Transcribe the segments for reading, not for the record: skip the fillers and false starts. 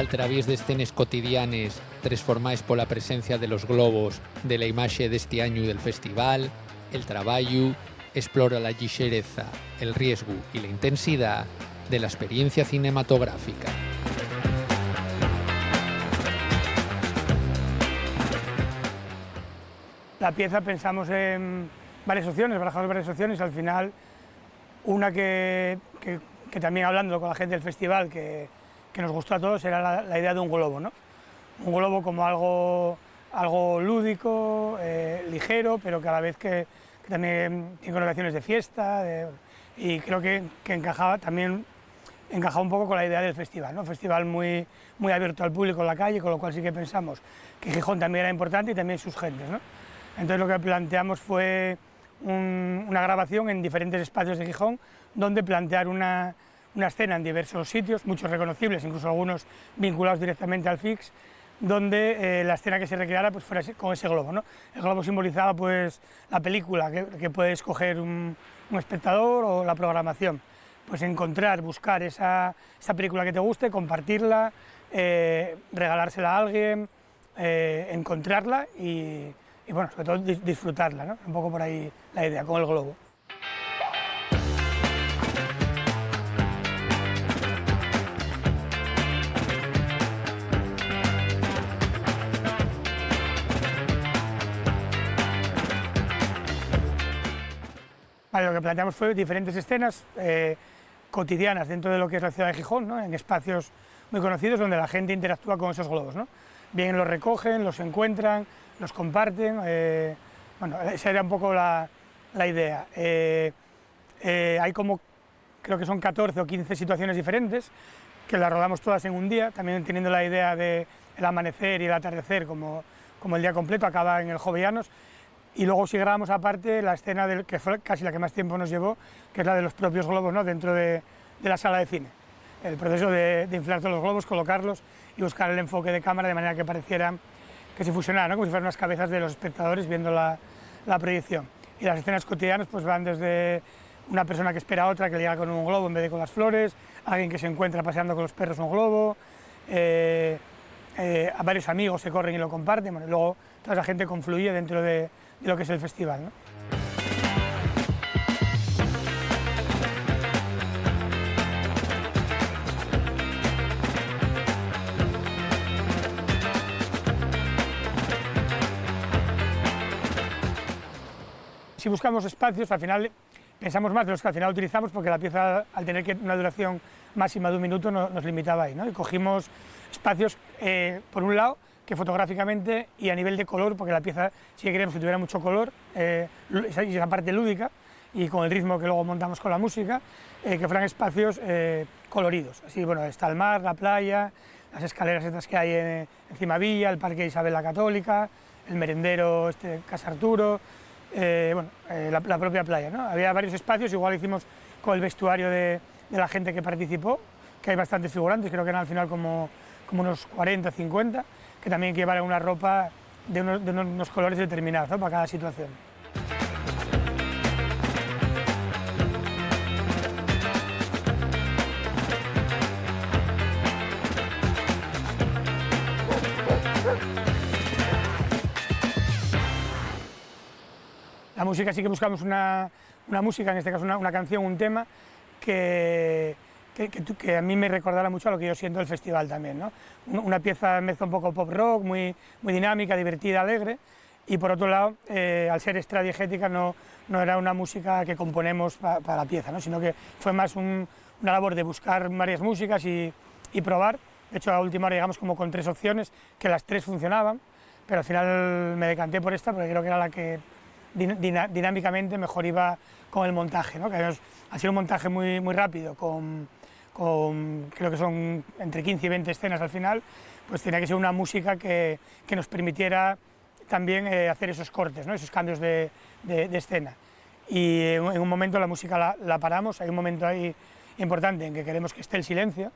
al través d'escenes quotidianes transformades por la presencia de los globos de la imagen de este año del festival, el trabajo explora la lligereza, el riesgo y la intensidad de la experiencia cinematográfica. La pieza pensamos en varias opciones, barajamos varias opciones, al final una que también hablando con la gente del festival, que nos gustó a todos, era la idea de un globo, ¿no? Un globo como algo lúdico, ligero, pero que a la vez que también tiene connotaciones de fiesta, y creo que encajaba un poco con la idea del festival, ¿no? Un festival muy abierto al público en la calle, con lo cual sí que pensamos que Gijón también era importante y también sus gentes, ¿no? Entonces lo que planteamos fue una grabación en diferentes espacios de Gijón, donde plantear una escena en diversos sitios, muchos reconocibles, incluso algunos vinculados directamente al FIX, donde la escena que se recreara pues fuera con ese globo, ¿no? El globo simbolizaba pues la película que puede escoger un espectador o la programación. Pues buscar esa película que te guste, compartirla, regalársela a alguien, encontrarla y bueno, sobre todo disfrutarla, ¿no? Un poco por ahí la idea con el globo. Vale, lo que planteamos fue diferentes escenas cotidianas dentro de lo que es la ciudad de Gijón, ¿no? En espacios muy conocidos donde la gente interactúa con esos globos, ¿no? Bien los recogen, los encuentran, los comparten, bueno, esa era un poco la idea. Hay como, creo que son 14 o 15 situaciones diferentes, que las rodamos todas en un día, también teniendo la idea del amanecer y el atardecer como el día completo, acaba en el Jovellanos, y luego sí grabamos aparte la escena que fue casi la que más tiempo nos llevó, que es la de los propios globos, ¿no? Dentro de la sala de cine. El proceso de inflar todos los globos, colocarlos y buscar el enfoque de cámara de manera que parecieran que se fusionaran, ¿no? Como si fueran las cabezas de los espectadores viendo la proyección. Y las escenas cotidianas pues van desde una persona que espera a otra que le llega con un globo en vez de con las flores, alguien que se encuentra paseando con los perros un globo, a varios amigos se corren y lo comparten, bueno, y luego toda esa gente confluye dentro de lo que es el festival, ¿no? Si buscamos espacios, al final pensamos más de los que al final utilizamos, porque la pieza, al tener una duración máxima de 1 minuto, nos limitaba ahí, ¿no? Y cogimos espacios, por un lado, que fotográficamente y a nivel de color, porque la pieza sí que queríamos que tuviera mucho color, esa parte lúdica, y con el ritmo que luego montamos con la música, que fueran espacios coloridos. Así, bueno, está el mar, la playa, las escaleras estas que hay en Cimavilla, el Parque Isabel la Católica, el merendero Casa Arturo, la propia playa, ¿no? Había varios espacios, igual hicimos con el vestuario de la gente que participó, que hay bastantes figurantes, creo que eran al final como unos 40, 50, que también llevaran una ropa de unos colores determinados, ¿no? Para cada situación. La música sí que buscamos una música, en este caso una canción, un tema que a mí me recordara mucho a lo que yo siento del festival también, ¿no? Una pieza mezcla un poco pop rock, muy dinámica, divertida, alegre, y por otro lado, al ser extradiegética no era una música que componemos para la pieza, ¿no? Sino que fue más una labor de buscar varias músicas y probar. De hecho, a última hora llegamos como con 3 opciones, que las 3 funcionaban, pero al final me decanté por esta porque creo que era la que dinámicamente mejor iba con el montaje, ¿no? Que ha sido un montaje muy rápido, creo que son entre 15 y 20 escenas al final, pues tenía que ser una música que nos permitiera también hacer esos cortes, ¿no? Esos cambios de escena. Y en un momento la música la paramos, hay un momento ahí importante en que queremos que esté el silencio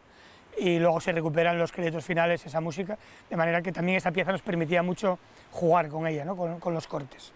y luego se recuperan los créditos finales esa música, de manera que también esa pieza nos permitía mucho jugar con ella, ¿no? Con los cortes.